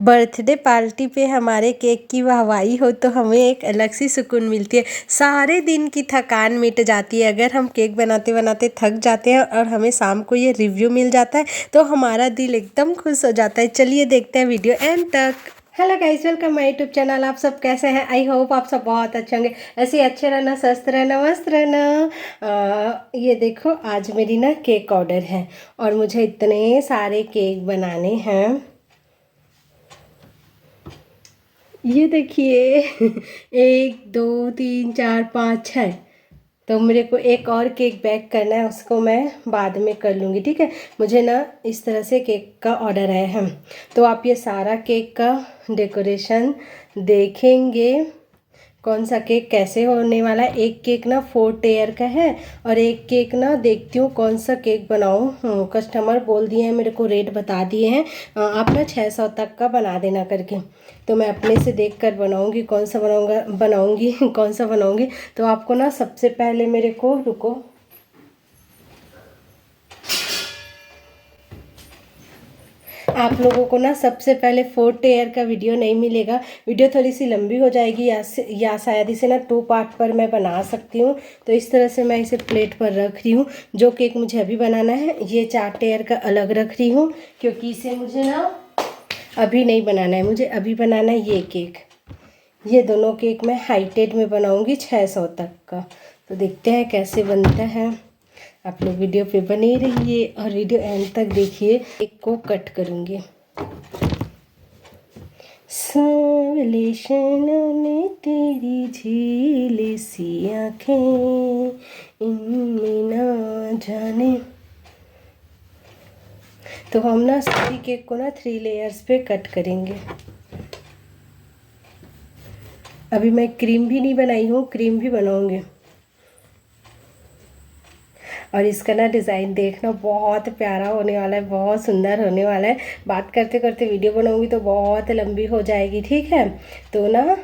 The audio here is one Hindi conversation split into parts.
बर्थडे पार्टी पे हमारे केक की वाहवाही हो तो हमें एक अलग सी सुकून मिलती है। सारे दिन की थकान मिट जाती है। अगर हम केक बनाते बनाते थक जाते हैं और हमें शाम को ये रिव्यू मिल जाता है तो हमारा दिल एकदम खुश हो जाता है। चलिए देखते हैं वीडियो एंड तक। Hello guys, welcome my YouTube channel. आप सब कैसे हैं? आई होप आप सब बहुत अच्छे होंगे। ऐसे ही अच्छे रहना, स्वस्थ रहना, मस्त रहना। ये देखो, आज मेरी ना केक ऑर्डर है और मुझे इतने सारे केक बनाने हैं। ये देखिए 1 2 3 4 5 6। तो मेरे को एक और केक बेक करना है, उसको मैं बाद में कर लूँगी, ठीक है। मुझे ना इस तरह से केक का ऑर्डर आया है, तो आप ये सारा केक का डेकोरेशन देखेंगे। कौन सा केक कैसे होने वाला है। एक केक ना 4 लेयर का है और एक केक ना देखती हूँ कौन सा केक बनाऊँ। कस्टमर बोल दिए हैं, मेरे को रेट बता दिए हैं, आप ना 600 तक का बना देना करके। तो मैं अपने से देख कर बनाऊँगी कौन सा बनाऊँगी कौन सा बनाऊँगी। तो आपको ना सबसे पहले मेरे को, रुको, आप लोगों को ना सबसे पहले 4 लेयर का वीडियो नहीं मिलेगा। वीडियो थोड़ी सी लंबी हो जाएगी या शायद इसे ना 2 पार्ट पर मैं बना सकती हूँ। तो इस तरह से मैं इसे प्लेट पर रख रही हूँ। जो केक मुझे अभी बनाना है ये 4 लेयर का अलग रख रही हूँ, क्योंकि इसे मुझे ना अभी नहीं बनाना है। मुझे अभी बनाना है ये केक। ये दोनों केक मैं हाइटेड में बनाऊँगी 600 तक का। तो देखते हैं कैसे बनता है। आप लोग वीडियो पे बने रहिए और वीडियो एंड तक देखिए। एक को कट करूँगी। सांवले शैलों ने तेरी झील सी आँखें, इनमें ना जाने। तो हम ना सभी केक को ना 3 लेयर्स पे कट करेंगे। अभी मैं क्रीम भी नहीं बनाई हूँ, क्रीम भी बनाऊँगी। और इसका ना डिज़ाइन देखना बहुत प्यारा होने वाला है, बहुत सुंदर होने वाला है। बात करते करते वीडियो बनाऊंगी तो बहुत लंबी हो जाएगी, ठीक है। तो ना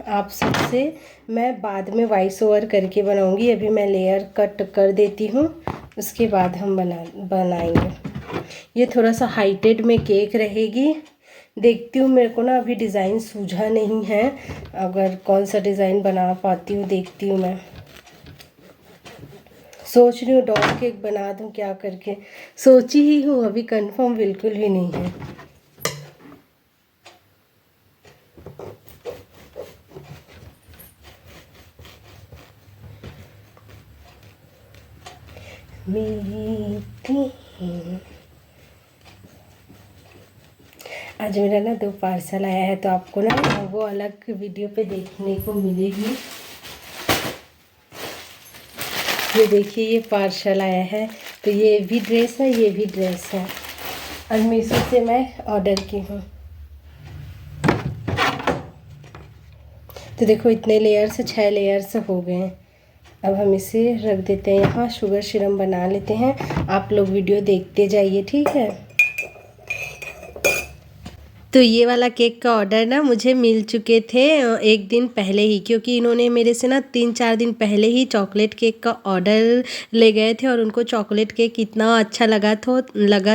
आप सबसे मैं बाद में वॉइस ओवर करके बनाऊंगी। अभी मैं लेयर कट कर देती हूँ, उसके बाद हम बनाएंगे। ये थोड़ा सा हाइटेड में केक रहेगी। देखती हूँ, मेरे को ना अभी डिज़ाइन सूझा नहीं है। अगर कौन सा डिज़ाइन बना पाती हूँ देखती हूँ। मैं सोच रही हूँ डॉल केक बना दूँ क्या करके। सोची ही हूँ, अभी कंफर्म बिल्कुल भी नहीं है। आज मेरा ना 2 पार्सल आया है, तो आपको ना वो अलग वीडियो पे देखने को मिलेगी। ये देखिए, ये पार्सल आया है। तो ये भी ड्रेस है, ये भी ड्रेस है और मीशो से मैं ऑर्डर की हूँ। तो देखो, इतने लेयर्स 6 लेयर्स हो गए हैं। अब हम इसे रख देते हैं यहाँ। शुगर सिरम बना लेते हैं। आप लोग वीडियो देखते जाइए, ठीक है। तो ये वाला केक का ऑर्डर ना मुझे मिल चुके थे 1 दिन पहले ही, क्योंकि इन्होंने मेरे से ना 3-4 दिन पहले ही चॉकलेट केक का ऑर्डर ले गए थे और उनको चॉकलेट केक इतना अच्छा लगा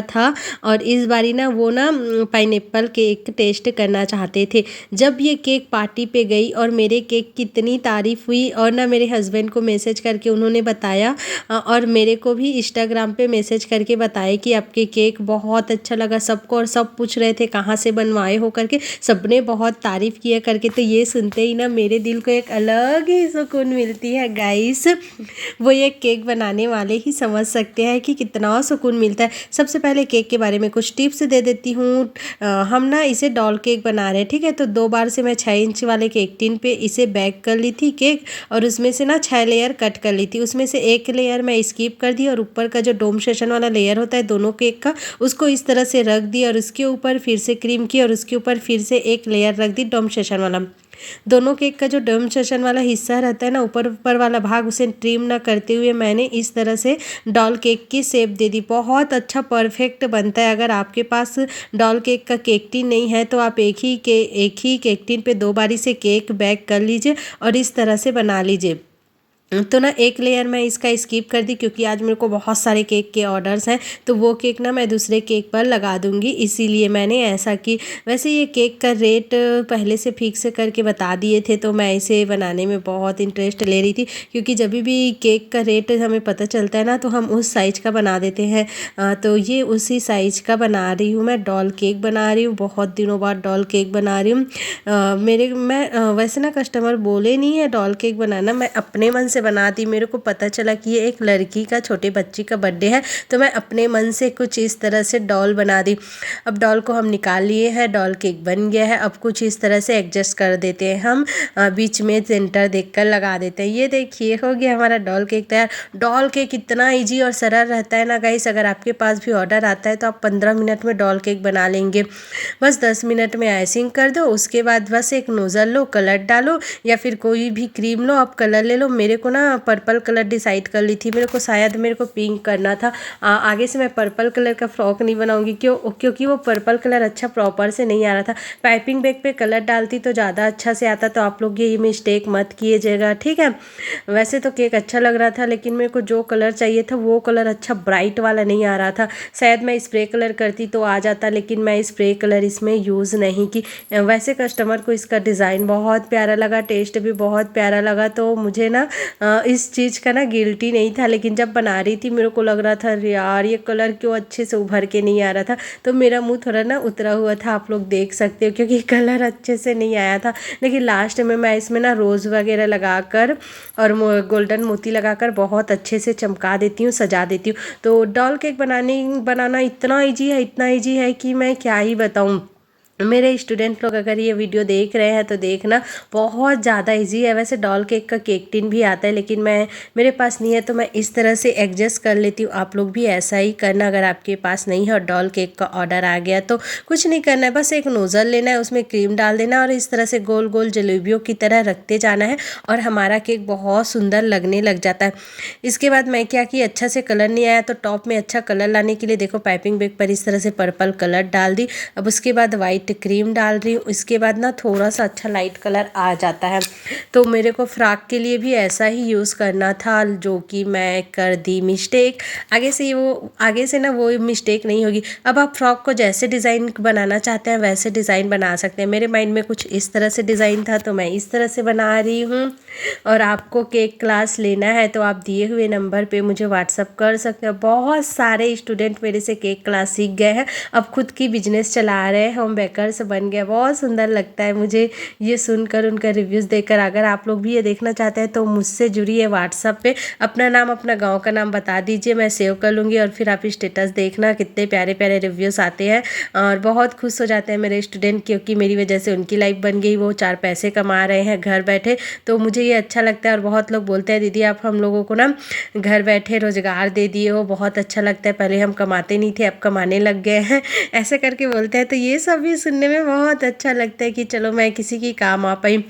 था। और इस बारी ना वो ना पाइनएप्पल केक टेस्ट करना चाहते थे। जब ये केक पार्टी पे गई और मेरे केक की इतनी तारीफ़ हुई, और ना मेरे हस्बैंड को मैसेज करके उन्होंने बताया और मेरे को भी इंस्टाग्राम पे मैसेज करके बताया कि आपके केक बहुत अच्छा लगा सबको। और सब पूछ रहे थे कहाँ से बनवाए हो करके, सबने बहुत तारीफ़ किया करके। तो ये सुनते ही ना मेरे दिल को एक अलग ही सुकून मिलती है गाइस। वो ये केक बनाने वाले ही समझ सकते हैं कि कितना सुकून मिलता है। सबसे पहले केक के बारे में कुछ टिप्स दे देती हूँ। हम ना इसे डॉल केक बना रहे हैं, ठीक है। तो 2 बार से मैं 6 इंच वाले केक टिन पे इसे बेक कर ली थी केक, और उसमें से ना 6 लेयर कट कर ली थी। उसमें से 1 लेयर मैं स्किप कर दी और ऊपर का जो डोम सेशन वाला लेयर होता है दोनों केक का, उसको इस तरह से रख दिया और उसके ऊपर फिर से क्रीम की और उसके ऊपर फिर से 1 लेयर रख दी डोम सेशन वाला। दोनों केक का जो डोम सेशन वाला हिस्सा रहता है ना, ऊपर वाला भाग, उसे ट्रिम ना करते हुए मैंने इस तरह से डॉल केक की शेप दे दी। बहुत अच्छा परफेक्ट बनता है। अगर आपके पास डॉल केक का केक टिन नहीं है तो आप एक ही केक टिन पे 2 बारी से केक बेक कर लीजिए और इस तरह से बना लीजिए। तो ना एक लेयर मैं इसका स्किप कर दी क्योंकि आज मेरे को बहुत सारे केक के ऑर्डर्स हैं, तो वो केक ना मैं दूसरे केक पर लगा दूंगी, इसीलिए मैंने ऐसा की। वैसे ये केक का रेट पहले से फिक्स करके बता दिए थे, तो मैं इसे बनाने में बहुत इंटरेस्ट ले रही थी क्योंकि जब भी केक का रेट हमें पता चलता है ना तो हम उस साइज़ का बना देते हैं। तो ये उसी साइज़ का बना रही हूँ, मैं डॉल केक बना रही हूँ, बहुत दिनों बाद डॉल केक बना रही हूँ। वैसे ना कस्टमर बोले नहीं है डॉल केक बनाना, मैं अपने मन से बना दी। मेरे को पता चला कि ये एक लड़की का, छोटे बच्ची का बर्थडे है, तो मैं अपने मन से कुछ इस तरह से डॉल बना दी। अब डॉल को हम निकाल लिए हैं, डॉल केक बन गया है। अब कुछ इस तरह से एडजस्ट कर देते हैं हम, बीच में सेंटर देखकर लगा देते हैं। ये देखिए हो गया हमारा डॉल केक तैयार। डॉल केक इतना ईजी और सरल रहता है ना गाइस, अगर आपके पास भी ऑर्डर आता है तो आप 15 मिनट में डॉल केक बना लेंगे। बस 10 मिनट में आइसिंग कर दो, उसके बाद बस एक नोज़ल लो, कलर डालो या फिर कोई भी क्रीम लो, आप कलर ले लो। मेरे को ना पर्पल कलर डिसाइड कर ली थी, मेरे को पिंक करना था। आगे से मैं पर्पल कलर का फ्रॉक नहीं बनाऊंगी, क्योंकि वो पर्पल कलर अच्छा प्रॉपर से नहीं आ रहा था। पाइपिंग बैग पे कलर डालती तो ज़्यादा अच्छा से आता, तो आप लोग ये मिस्टेक मत कीजिएगा, ठीक है। वैसे तो केक अच्छा लग रहा था, लेकिन मेरे को जो कलर चाहिए था वो कलर अच्छा ब्राइट वाला नहीं आ रहा था। शायद मैं स्प्रे कलर करती तो आ जाता, लेकिन मैं स्प्रे कलर इसमें यूज़ नहीं की। वैसे कस्टमर को इसका डिज़ाइन बहुत प्यारा लगा, टेस्ट भी बहुत प्यारा लगा, तो मुझे ना इस चीज़ का ना गिल्टी नहीं था। लेकिन जब बना रही थी मेरे को लग रहा था यार ये कलर क्यों अच्छे से उभर के नहीं आ रहा था, तो मेरा मुंह थोड़ा ना उतरा हुआ था, आप लोग देख सकते हो, क्योंकि कलर अच्छे से नहीं आया था। लेकिन लास्ट में मैं इसमें ना रोज़ वगैरह लगाकर और गोल्डन मोती लगाकर बहुत अच्छे से चमका देती हूँ, सजा देती हूँ। तो डॉल केक बनाना इतना ईजी है कि मैं क्या ही बताऊँ। मेरे स्टूडेंट लोग अगर ये वीडियो देख रहे हैं तो देखना, बहुत ज़्यादा इजी है। वैसे डॉल केक का केक टिन भी आता है, लेकिन मेरे पास नहीं है, तो मैं इस तरह से एडजस्ट कर लेती हूँ। आप लोग भी ऐसा ही करना, अगर आपके पास नहीं है और डॉल केक का ऑर्डर आ गया तो कुछ नहीं करना है, बस एक नोज़ल लेना है, उसमें क्रीम डाल देना और इस तरह से गोल गोल जलेबियों की तरह रखते जाना है और हमारा केक बहुत सुंदर लगने लग जाता है। इसके बाद मैं क्या कि अच्छा से कलर नहीं आया तो टॉप में अच्छा कलर लाने के लिए देखो पाइपिंग बैग पर इस तरह से पर्पल कलर डाल दी। अब उसके बाद वाइट क्रीम डाल रही हूँ, इसके बाद ना थोड़ा सा अच्छा लाइट कलर आ जाता है। तो मेरे को फ्रॉक के लिए भी ऐसा ही यूज़ करना था, जो कि मैं कर दी मिस्टेक। आगे से ना वो मिस्टेक नहीं होगी। अब आप फ्रॉक को जैसे डिज़ाइन बनाना चाहते हैं वैसे डिज़ाइन बना सकते हैं। मेरे माइंड में कुछ इस तरह से डिज़ाइन था तो मैं इस तरह से बना रही हूँ। और आपको केक क्लास लेना है तो आप दिए हुए नंबर पे मुझे व्हाट्सअप कर सकते हो। बहुत सारे स्टूडेंट मेरे से केक क्लास सीख गए हैं, अब खुद की बिजनेस चला रहे हैं, होम बेकर्स बन गए। बहुत सुंदर लगता है मुझे ये सुनकर, उनका रिव्यूज़ देखकर। अगर आप लोग भी ये देखना चाहते हैं तो मुझसे जुड़िए व्हाट्सअप पे, अपना नाम अपना गाँव का नाम बता दीजिए, मैं सेव कर लूँगी। और फिर आप स्टेटस देखना, कितने प्यारे प्यारे रिव्यूज़ आते हैं और बहुत खुश हो जाते हैं मेरे स्टूडेंट, क्योंकि मेरी वजह से उनकी लाइफ बन गई, वो 4 पैसे कमा रहे हैं घर बैठे। तो मुझे ये अच्छा लगता है। और बहुत लोग बोलते हैं दीदी आप हम लोगों को ना घर बैठे रोज़गार दे दिए हो, बहुत अच्छा लगता है, पहले हम कमाते नहीं थे अब कमाने लग गए हैं, ऐसे करके बोलते हैं। तो ये सब भी सुनने में बहुत अच्छा लगता है कि चलो मैं किसी की काम आ पाई।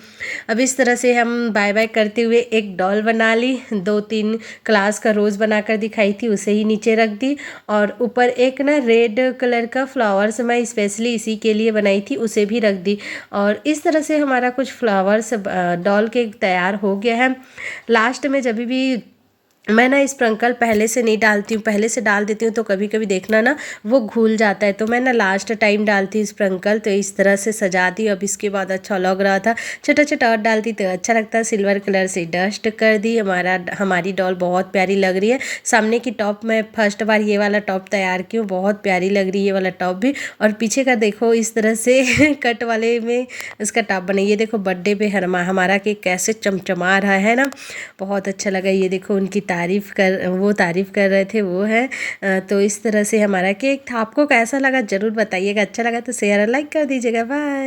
अब इस तरह से हम बाय बाय करते हुए एक डॉल बना ली, 2-3 क्लास का रोज़ बनाकर दिखाई थी, उसे ही नीचे रख दी। और ऊपर एक ना रेड कलर का फ्लावर्स मैं स्पेशली इसी के लिए बनाई थी, उसे भी रख दी। और इस तरह से हमारा कुछ फ्लावर्स डॉल केक तैयार हो गया है। लास्ट में जब भी मैं ना स्प्रिंकल पहले से नहीं डालती हूँ, पहले से डाल देती हूँ तो कभी कभी देखना ना वो घुल जाता है, तो मैं ना लास्ट टाइम डालती हूँ स्प्रिंकल। तो इस तरह से सजा दी। अब इसके बाद अच्छा लग रहा था, छोटा छोटा और डालती तो अच्छा लगता है। सिल्वर कलर से डस्ट कर दी। हमारी डॉल बहुत प्यारी लग रही है। सामने की टॉप मैं फर्स्ट बार ये वाला टॉप तैयार की हूँ, बहुत प्यारी लग रही है ये वाला टॉप भी। और पीछे का देखो इस तरह से कट वाले में इसका टॉप बना, ये देखो बर्थडे पे हमारा केक कैसे चमचमा रहा है ना, बहुत अच्छा लगा। ये देखो उनकी तारीफ़ कर रहे थे, वो है। तो इस तरह से हमारा केक था। आपको कैसा लगा ज़रूर बताइएगा, अच्छा लगा तो शेयर और लाइक कर दीजिएगा। बाय।